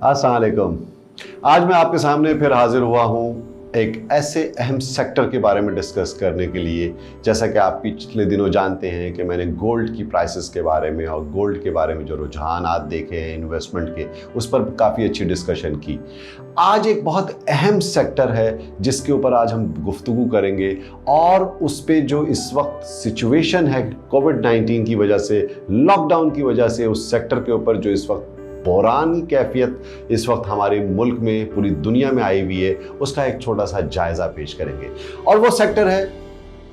अस्सलाम वालेकुम। आज मैं आपके सामने फिर हाजिर हुआ हूँ एक ऐसे अहम सेक्टर के बारे में डिस्कस करने के लिए। जैसा कि आप पिछले दिनों जानते हैं कि मैंने गोल्ड की प्राइसेस के बारे में और गोल्ड के बारे में जो रुझानात देखे हैं इन्वेस्टमेंट के, उस पर काफ़ी अच्छी डिस्कशन की। आज एक बहुत अहम सेक्टर है जिसके ऊपर आज हम गुफ्तगू करेंगे और उस पे जो इस वक्त सिचुएशन है कोविड-19 की वजह से, लॉकडाउन की वजह से, उस सेक्टर के ऊपर जो इस वक्त बहरानी कैफियत इस वक्त हमारे मुल्क में, पूरी दुनिया में आई हुई है, उसका एक छोटा सा जायजा पेश करेंगे। और वो सेक्टर है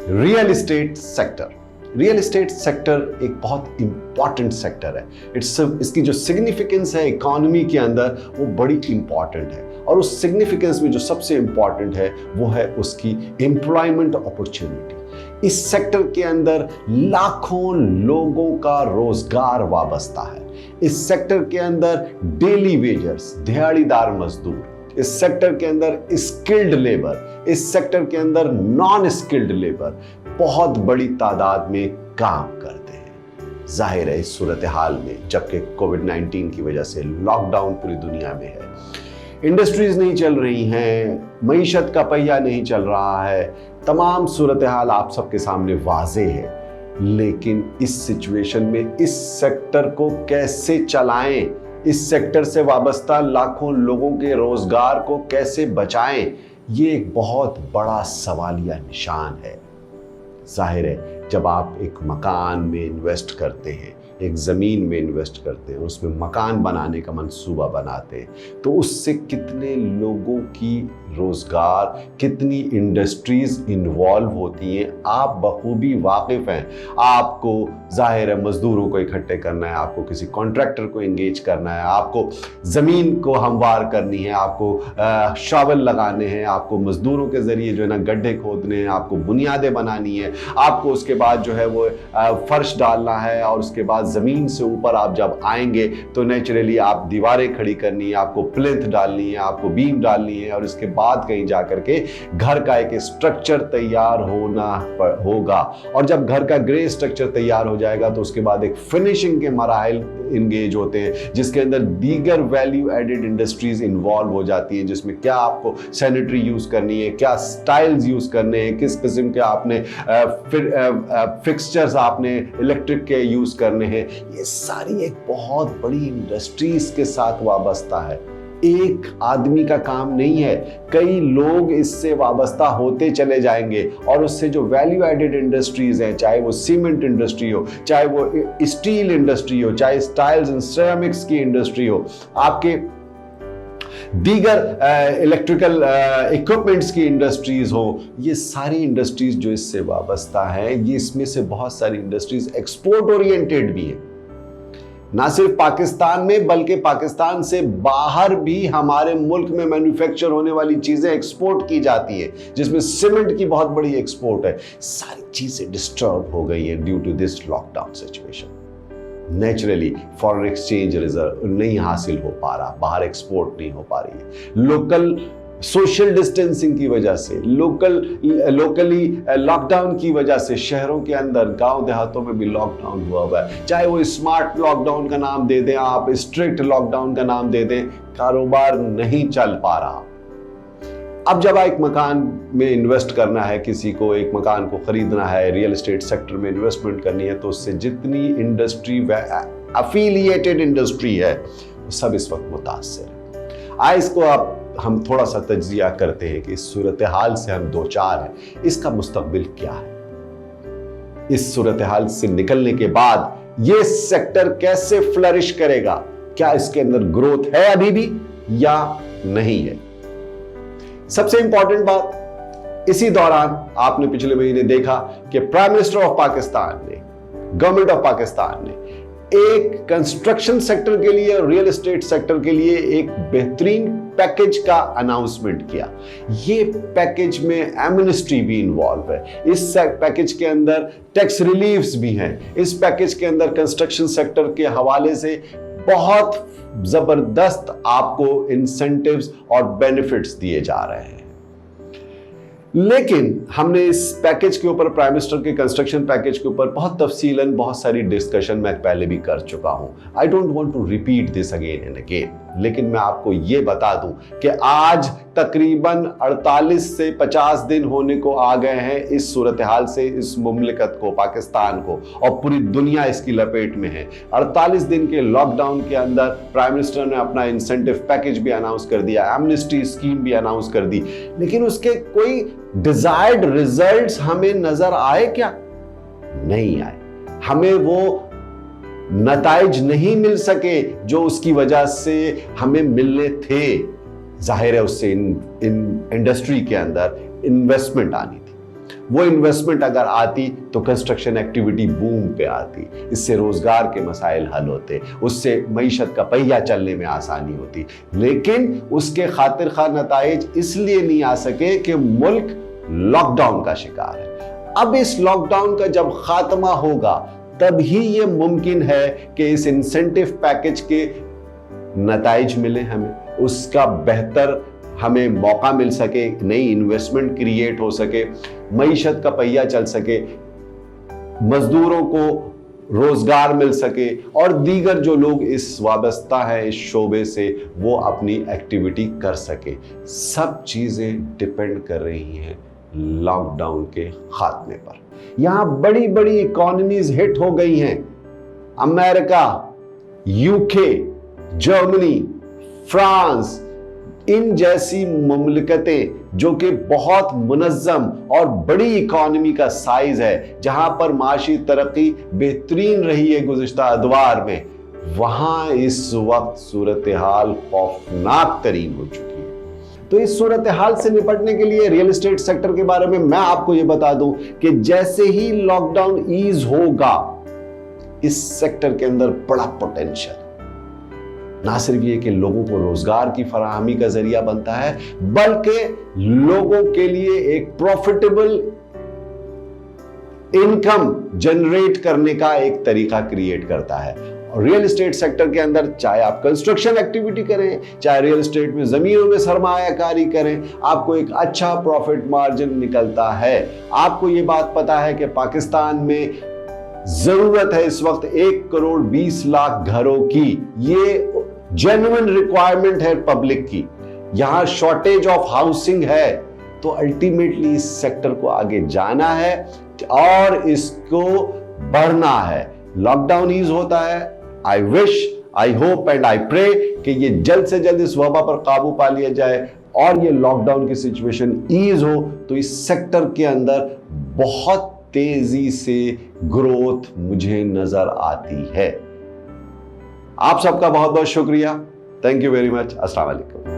real estate sector. Real estate sector एक बहुत इंपॉर्टेंट सेक्टर है। इसकी जो सिग्निफिकेंस है इकोनॉमी के अंदर वो बड़ी इंपॉर्टेंट है, और उस सिग्निफिकेंस में जो सबसे इंपॉर्टेंट है वो है उसकी एम्प्लॉयमेंट अपॉर्चुनिटी। इस सेक्टर के अंदर लाखों लोगों का रोजगार वाबस्ता है। इस सेक्टर के अंदर डेली वेजर्स, दिहाड़ीदार मजदूर, इस सेक्टर के अंदर स्किल्ड लेबर, इस सेक्टर के अंदर नॉन स्किल्ड लेबर बहुत बड़ी तादाद में काम करते हैं। जाहिर है इस सूरत हाल में, जबकि कोविड-19 की वजह से लॉकडाउन पूरी दुनिया में है, इंडस्ट्रीज नहीं चल रही हैं, मईशत का पहिया नहीं चल रहा है, तमाम सूरत हाल आप सबके सामने वाज़ेह है। लेकिन इस सिचुएशन में इस सेक्टर को कैसे चलाएं, इस सेक्टर से वाबस्ता लाखों लोगों के रोजगार को कैसे बचाएं, ये एक बहुत बड़ा सवालिया निशान है। जाहिर है जब आप एक मकान में इन्वेस्ट करते हैं, एक ज़मीन में इन्वेस्ट करते हैं, उसमें मकान बनाने का मंसूबा बनाते हैं, तो उससे कितने लोगों की रोज़गार, कितनी इंडस्ट्रीज़ इन्वॉल्व होती हैं, आप बखूबी वाकिफ़ हैं। आपको ज़ाहिर है मज़दूरों को इकट्ठे करना है, आपको किसी कॉन्ट्रैक्टर को इंगेज करना है, आपको ज़मीन को हमवार करनी है, आपको शावल लगाने हैं, आपको मज़दूरों के ज़रिए जो है ना गड्ढे खोदने हैं, आपको बुनियादें बनानी है, आपको उसके बाद जो है वो फ़र्श डालना है, और उसके बाद ज़मीन से ऊपर आप जब आएंगे तो नेचुरली आप दीवारें खड़ी करनी है, आपको प्लिंथ डालनी है, आपको बीम डालनी है, और इसके बाद कहीं जाकर के घर का एक स्ट्रक्चर तैयार होगा। और जब घर का ग्रे स्ट्रक्चर तैयार हो जाएगा तो उसके बाद एक फिनिशिंग के मराहिल इंगेज होते हैं, जिसके अंदर दीगर वैल्यू एडेड इंडस्ट्रीज इन्वॉल्व हो जाती हैं, जिसमें क्या आपको सैनिटरी यूज करनी है, क्या स्टाइल्स यूज करने हैं, किस किस्म के आपने फिक्सचर्स आपने इलेक्ट्रिक के यूज करने हैं, ये सारी एक बहुत बड़ी इंडस्ट्रीज के साथ वाबस्ता है। एक आदमी का काम नहीं है, कई लोग इससे वाबस्ता होते चले जाएंगे, और उससे जो वैल्यू एडेड इंडस्ट्रीज हैं, चाहे वो सीमेंट इंडस्ट्री हो, चाहे वो स्टील इंडस्ट्री हो, चाहे टाइल्स एंड सिरेमिक्स की इंडस्ट्री हो, आपके दीगर इलेक्ट्रिकल इक्विपमेंट्स की इंडस्ट्रीज हो, ये सारी इंडस्ट्रीज जो इससे वाबस्ता है, ये इसमें से बहुत सारी इंडस्ट्रीज एक्सपोर्ट ओरिएंटेड भी है। ना सिर्फ पाकिस्तान में बल्कि पाकिस्तान से बाहर भी हमारे मुल्क में मैन्युफैक्चर होने वाली चीजें एक्सपोर्ट की जाती है, जिसमें सीमेंट की बहुत बड़ी एक्सपोर्ट है। सारी चीजें डिस्टर्ब हो गई हैं due to this lockdown situation. Naturally foreign exchange reserve नहीं हासिल हो पा रहा, बाहर एक्सपोर्ट नहीं हो पा रही है, लोकल सोशल डिस्टेंसिंग की वजह से, लोकली लॉकडाउन की वजह से शहरों के अंदर, गांव देहातों में भी लॉकडाउन हुआ हुआ है। चाहे वो स्मार्ट लॉकडाउन का नाम दे दें आप, स्ट्रिक्ट लॉकडाउन का नाम दे दें, कारोबार नहीं चल पा रहा। अब जब एक मकान में इन्वेस्ट करना है, किसी को एक मकान को खरीदना है, रियल एस्टेट सेक्टर में इन्वेस्टमेंट करनी है, तो उससे जितनी इंडस्ट्री व एफिलिएटेड इंडस्ट्री है वो सब इस वक्त मुतासर है। आए इसको आप हम थोड़ा सा तज्जिया करते हैं कि इस सूरत हाल से हम दो चार हैं, इसका मुस्तकबिल क्या है, इस सूरत हाल से निकलने के बाद ये सेक्टर कैसे फ्लरिश करेगा, क्या इसके अंदर ग्रोथ है अभी भी या नहीं है। सबसे इंपॉर्टेंट बात, इसी दौरान आपने पिछले महीने देखा कि प्राइम मिनिस्टर ऑफ पाकिस्तान ने, गवर्नमेंट ऑफ पाकिस्तान ने एक कंस्ट्रक्शन सेक्टर के लिए, रियल एस्टेट सेक्टर के लिए एक बेहतरीन पैकेज का अनाउंसमेंट किया। ये पैकेज में एमनेस्टी भी इन्वॉल्व है, इस पैकेज के अंदर टैक्स रिलीफ्स भी हैं, इस पैकेज के अंदर कंस्ट्रक्शन सेक्टर के हवाले से बहुत जबरदस्त आपको इंसेंटिव्स और बेनिफिट्स दिए जा रहे हैं। लेकिन हमने इस पैकेज के ऊपर, प्राइम मिनिस्टर के कंस्ट्रक्शन पैकेज के ऊपर बहुत तफसीलन बहुत सारी डिस्कशन मैं पहले भी कर चुका हूं। I don't want to repeat this again and again. लेकिन मैं आपको ये बता दूं कि आज तकरीबन 48 से 50 दिन होने को आ गए हैं इस सूरत हाल से, इस मुमलिकत को, पाकिस्तान को, और पूरी दुनिया इसकी लपेट में है। 48 दिन के लॉकडाउन के अंदर प्राइम मिनिस्टर ने अपना इंसेंटिव पैकेज भी अनाउंस कर दिया, एमनेस्टी स्कीम भी अनाउंस कर दी, लेकिन उसके कोई डिजायर्ड रिजल्ट्स हमें नजर आए क्या? नहीं आए। हमें वो नताइज नहीं मिल सके जो उसकी वजह से हमें मिलने थे। जाहिर है उससे इन इंडस्ट्री के अंदर इन्वेस्टमेंट आनी थी। वो इन्वेस्टमेंट अगर आती तो कंस्ट्रक्शन एक्टिविटी बूम पे आती, इससे रोजगार के मसाइल हल होते, उससे मईशत का पहिया चलने में आसानी होती, लेकिन उसके खातिर खा नताइज इसलिए नहीं आ सके कि मुल्क लॉकडाउन का शिकार है। अब इस लॉकडाउन का जब खात्मा होगा तब ही ये मुमकिन है कि इस इंसेंटिव पैकेज के नताइज मिले, हमें उसका बेहतर हमें मौका मिल सके, नई इन्वेस्टमेंट क्रिएट हो सके, मईशत का पहिया चल सके, मजदूरों को रोजगार मिल सके, और दीगर जो लोग इस वाबस्ता हैं इस शोबे से वो अपनी एक्टिविटी कर सके। सब चीजें डिपेंड कर रही हैं लॉकडाउन के खात्मे पर। यहां बड़ी बड़ी इकोनॉमीज हिट हो गई हैं, अमेरिका, यूके, जर्मनी, फ्रांस, इन जैसी मुमलिकतें जो कि बहुत मुनज़्ज़म और बड़ी इकोनॉमी का साइज है, जहां पर माशी तरक्की बेहतरीन रही है गुज़िश्ता अदवार में, वहां इस वक्त सूरत हाल खौफनाक तरीन हो चुकी है। तो इस सूरत हाल से निपटने के लिए रियल एस्टेट सेक्टर के बारे में मैं आपको यह बता दूं कि जैसे ही लॉकडाउन ईज होगा, इस सेक्टर के अंदर बड़ा पोटेंशियल, ना सिर्फ ये कि लोगों को रोजगार की फराहमी का जरिया बनता है, बल्कि लोगों के लिए एक प्रॉफिटेबल इनकम जनरेट करने का एक तरीका क्रिएट करता है। और रियल एस्टेट सेक्टर के अंदर चाहे आप कंस्ट्रक्शन एक्टिविटी करें, चाहे रियल एस्टेट में जमीनों में सरमायाकारी करें, आपको एक अच्छा प्रॉफिट मार्जिन निकलता है। आपको ये बात पता है कि पाकिस्तान में जरूरत है इस वक्त 1 करोड़ 20 लाख घरों की, ये जेन्युइन रिक्वायरमेंट है पब्लिक की, यहां शॉर्टेज ऑफ हाउसिंग है। तो अल्टीमेटली इस सेक्टर को आगे जाना है और इसको बढ़ना है। लॉकडाउन ईज होता है, I wish, I hope and I pray कि ये जल्द से जल्द इस वबा पर काबू पा लिया जाए और ये लॉकडाउन की सिचुएशन ईज हो तो इस सेक्टर के अंदर बहुत तेजी से ग्रोथ मुझे नजर आती है। आप सबका बहुत बहुत शुक्रिया। Thank you very much. अस्सलाम वालेकुम।